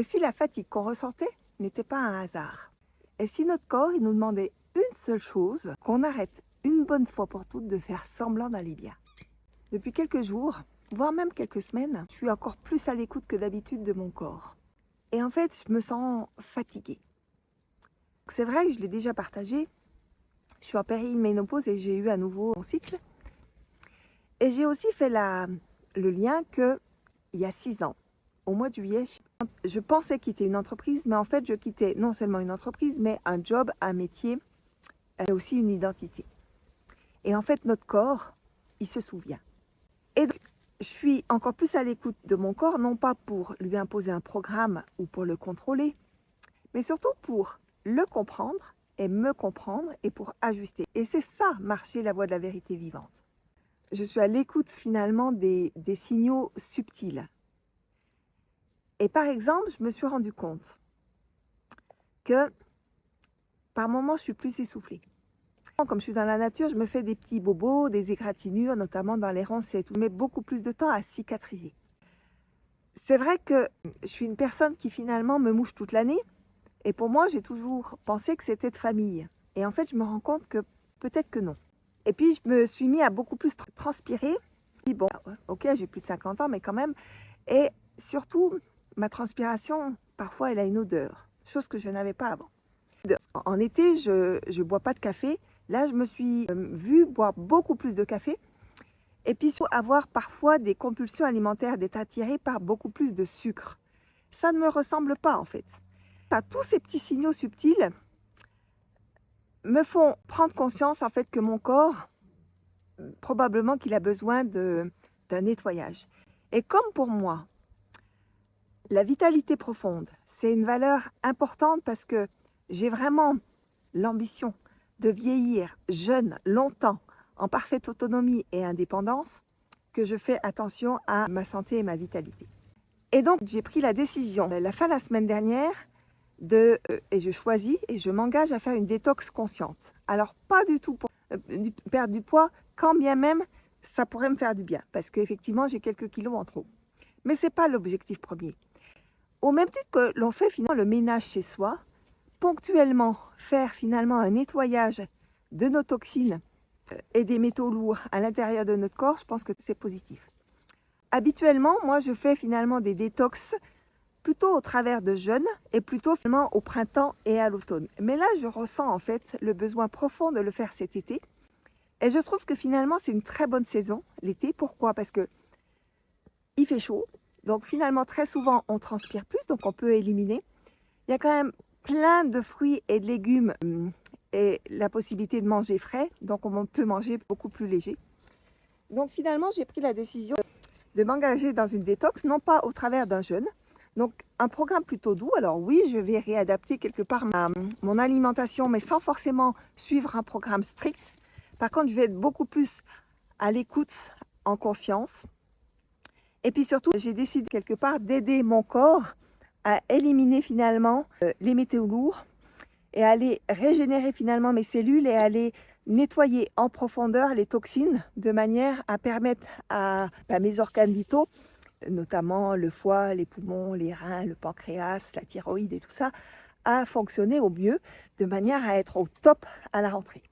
Et si la fatigue qu'on ressentait n'était pas un hasard? Et si notre corps, il nous demandait une seule chose, qu'on arrête une bonne fois pour toutes de faire semblant d'aller bien? Depuis quelques jours, voire même quelques semaines, je suis encore plus à l'écoute que d'habitude de mon corps. Et en fait, je me sens fatiguée. C'est vrai que je l'ai déjà partagé. Je suis en périménopause et j'ai eu à nouveau mon cycle. Et j'ai aussi fait le lien qu'il y a 6 ans, au mois de juillet, je pensais quitter une entreprise, mais en fait, je quittais non seulement une entreprise, mais un job, un métier, et aussi une identité. Et en fait, notre corps, il se souvient. Et donc, je suis encore plus à l'écoute de mon corps, non pas pour lui imposer un programme ou pour le contrôler, mais surtout pour le comprendre et me comprendre et pour ajuster. Et c'est ça, marcher la voie de la vérité vivante. Je suis à l'écoute finalement des signaux subtils. Et par exemple, je me suis rendu compte que par moments, je suis plus essoufflée. Comme je suis dans la nature, je me fais des petits bobos, des égratignures, notamment dans les ronces et tout. Je mets beaucoup plus de temps à cicatriser. C'est vrai que je suis une personne qui finalement me mouche toute l'année. Et pour moi, j'ai toujours pensé que c'était de famille. Et en fait, je me rends compte que peut-être que non. Et puis, je me suis mis à beaucoup plus transpirer. Et bon, ok, j'ai plus de 50 ans, mais quand même. Et surtout, ma transpiration, parfois, elle a une odeur. Chose que je n'avais pas avant. En été, je ne bois pas de café. Là, je me suis vue boire beaucoup plus de café. Et puis, avoir parfois des compulsions alimentaires, d'être attirée par beaucoup plus de sucre. Ça ne me ressemble pas, en fait. Tous ces petits signaux subtils me font prendre conscience, en fait, que mon corps, probablement qu'il a besoin d'un nettoyage. Et comme pour moi, la vitalité profonde, c'est une valeur importante parce que j'ai vraiment l'ambition de vieillir jeune, longtemps, en parfaite autonomie et indépendance, que je fais attention à ma santé et ma vitalité. Et donc, j'ai pris la décision, la fin de la semaine dernière, et je choisis et je m'engage à faire une détox consciente. Alors, pas du tout pour perdre du poids, quand bien même, ça pourrait me faire du bien, parce qu'effectivement, j'ai quelques kilos en trop. Mais ce n'est pas l'objectif premier. Au même titre que l'on fait finalement le ménage chez soi, ponctuellement faire finalement un nettoyage de nos toxines et des métaux lourds à l'intérieur de notre corps, je pense que c'est positif. Habituellement, moi, je fais finalement des détox plutôt au travers de jeûnes et plutôt finalement au printemps et à l'automne. Mais là, je ressens en fait le besoin profond de le faire cet été. Et je trouve que finalement, c'est une très bonne saison, l'été. Pourquoi? Parce que il fait chaud. Donc finalement, très souvent, on transpire plus, donc on peut éliminer. Il y a quand même plein de fruits et de légumes et la possibilité de manger frais. Donc on peut manger beaucoup plus léger. Donc finalement, j'ai pris la décision de m'engager dans une détox, non pas au travers d'un jeûne. Donc un programme plutôt doux. Alors oui, je vais réadapter quelque part mon alimentation, mais sans forcément suivre un programme strict. Par contre, je vais être beaucoup plus à l'écoute, en conscience. Et puis surtout, j'ai décidé quelque part d'aider mon corps à éliminer finalement les métaux lourds et à aller régénérer finalement mes cellules et à aller nettoyer en profondeur les toxines de manière à permettre à mes organes vitaux, notamment le foie, les poumons, les reins, le pancréas, la thyroïde et tout ça, à fonctionner au mieux de manière à être au top à la rentrée.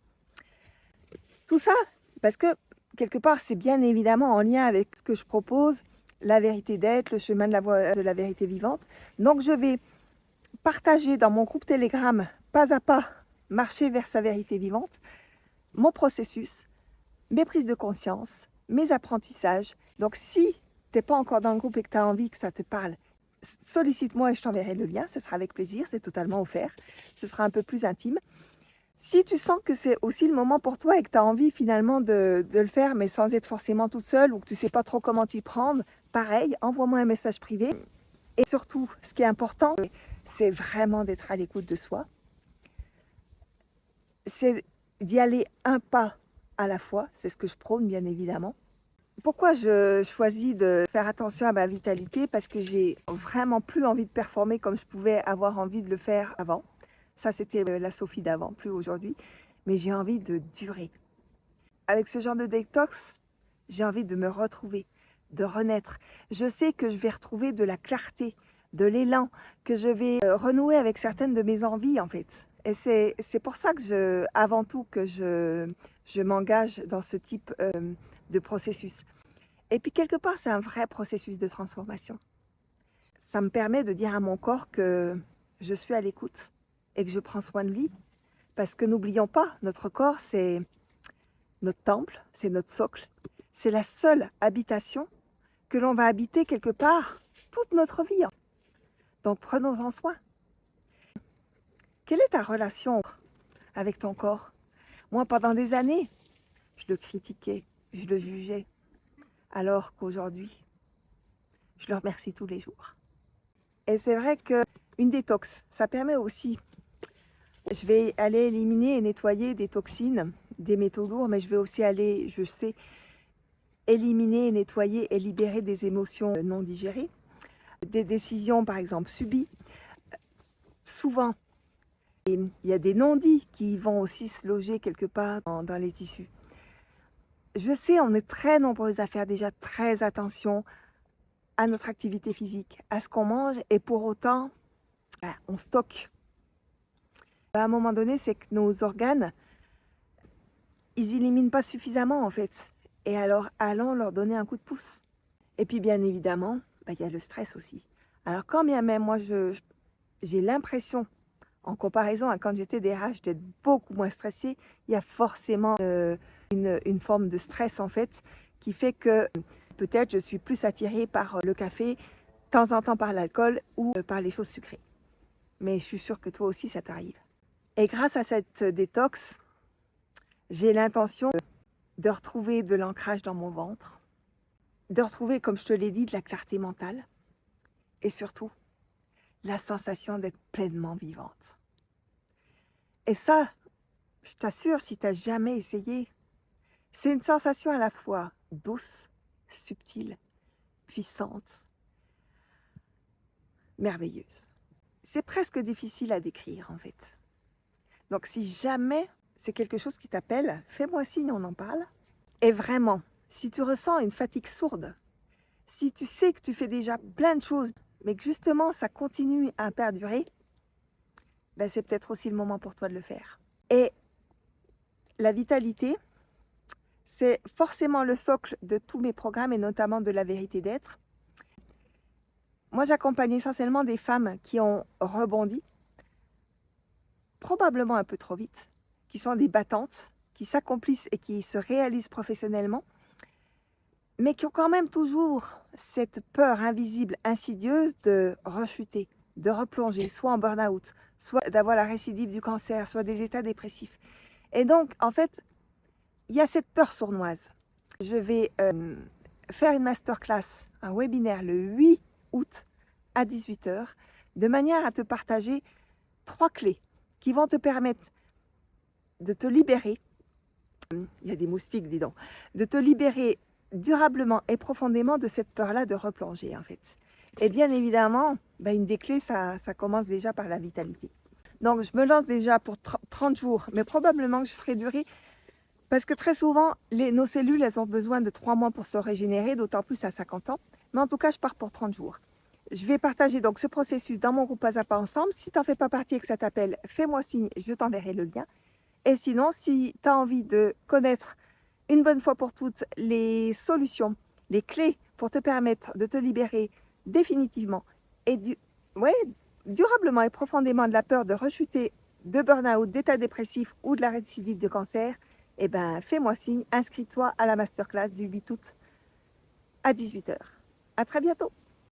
Tout ça parce que quelque part c'est bien évidemment en lien avec ce que je propose, la vérité d'être, le chemin de la voie de la vérité vivante. Donc je vais partager dans mon groupe Telegram, pas à pas, marcher vers sa vérité vivante, mon processus, mes prises de conscience, mes apprentissages. Donc si tu n'es pas encore dans le groupe et que tu as envie que ça te parle, sollicite-moi et je t'enverrai le lien, ce sera avec plaisir, c'est totalement offert, ce sera un peu plus intime. Si tu sens que c'est aussi le moment pour toi et que tu as envie finalement de le faire, mais sans être forcément toute seule ou que tu ne sais pas trop comment t'y prendre, pareil, envoie-moi un message privé. Et surtout, ce qui est important, c'est vraiment d'être à l'écoute de soi. C'est d'y aller un pas à la fois, c'est ce que je prône bien évidemment. Pourquoi je choisis de faire attention à ma vitalité? Parce que j'ai vraiment plus envie de performer comme je pouvais avoir envie de le faire avant. Ça, c'était la Sophie d'avant, plus aujourd'hui. Mais j'ai envie de durer. Avec ce genre de détox, j'ai envie de me retrouver, de renaître. Je sais que je vais retrouver de la clarté, de l'élan, que je vais renouer avec certaines de mes envies en fait. Et c'est pour ça que avant tout que je m'engage dans ce type de processus. Et puis quelque part, c'est un vrai processus de transformation. Ça me permet de dire à mon corps que je suis à l'écoute et que je prends soin de lui. Parce que n'oublions pas, notre corps, c'est notre temple, c'est notre socle. C'est la seule habitation que l'on va habiter quelque part toute notre vie. Donc prenons-en soin. Quelle est ta relation avec ton corps? Moi, pendant des années, je le critiquais, je le jugeais. Alors qu'aujourd'hui, je le remercie tous les jours. Et c'est vrai qu'une détox, ça permet aussi, je vais aller éliminer et nettoyer des toxines, des métaux lourds, mais je vais aussi aller, je sais, éliminer, nettoyer et libérer des émotions non digérées, des décisions par exemple subies. Souvent, il y a des non-dits qui vont aussi se loger quelque part dans les tissus. Je sais, on est très nombreuses à faire déjà très attention à notre activité physique, à ce qu'on mange, et pour autant, on stocke. À un moment donné, c'est que nos organes, ils éliminent pas suffisamment en fait. Et alors, allons leur donner un coup de pouce. Et puis bien évidemment, il y a le stress aussi. Alors quand bien même, moi, j'ai l'impression, en comparaison à quand j'étais DRH, d'être beaucoup moins stressée, il y a forcément une forme de stress en fait, qui fait que peut-être je suis plus attirée par le café, de temps en temps par l'alcool ou par les choses sucrées. Mais je suis sûre que toi aussi, ça t'arrive. Et grâce à cette détox, j'ai l'intention de retrouver de l'ancrage dans mon ventre, de retrouver, comme je te l'ai dit, de la clarté mentale et surtout, la sensation d'être pleinement vivante. Et ça, je t'assure, si tu n'as jamais essayé, c'est une sensation à la fois douce, subtile, puissante, merveilleuse. C'est presque difficile à décrire en fait. Donc si jamais c'est quelque chose qui t'appelle, fais-moi signe, on en parle. Et vraiment, si tu ressens une fatigue sourde, si tu sais que tu fais déjà plein de choses, mais que justement ça continue à perdurer, c'est peut-être aussi le moment pour toi de le faire. Et la vitalité, c'est forcément le socle de tous mes programmes et notamment de la vérité d'être. Moi, j'accompagne essentiellement des femmes qui ont rebondi, probablement un peu trop vite, qui sont des battantes, qui s'accomplissent et qui se réalisent professionnellement, mais qui ont quand même toujours cette peur invisible, insidieuse de rechuter, de replonger, soit en burn-out, soit d'avoir la récidive du cancer, soit des états dépressifs. Et donc, en fait, il y a cette peur sournoise. Je vais faire une masterclass, un webinaire le 8 août à 18 h, de manière à te partager 3 clés qui vont te permettre de te libérer, il y a des moustiques, dis donc, de te libérer durablement et profondément de cette peur-là de replonger en fait. Et bien évidemment, une des clés, ça commence déjà par la vitalité. Donc je me lance déjà pour 30 jours, mais probablement que je ferai durer, parce que très souvent, nos cellules, elles ont besoin de 3 mois pour se régénérer, d'autant plus à 50 ans. Mais en tout cas, je pars pour 30 jours. Je vais partager donc ce processus dans mon groupe Pas à Pas Ensemble. Si tu n'en fais pas partie et que ça t'appelle, fais-moi signe, je t'enverrai le lien. Et sinon, si tu as envie de connaître une bonne fois pour toutes les solutions, les clés pour te permettre de te libérer définitivement et durablement et profondément de la peur de rechuter, de burn-out, d'état dépressif ou de la récidive de cancer, fais-moi signe, inscris-toi à la masterclass du 8 août à 18 h. À très bientôt.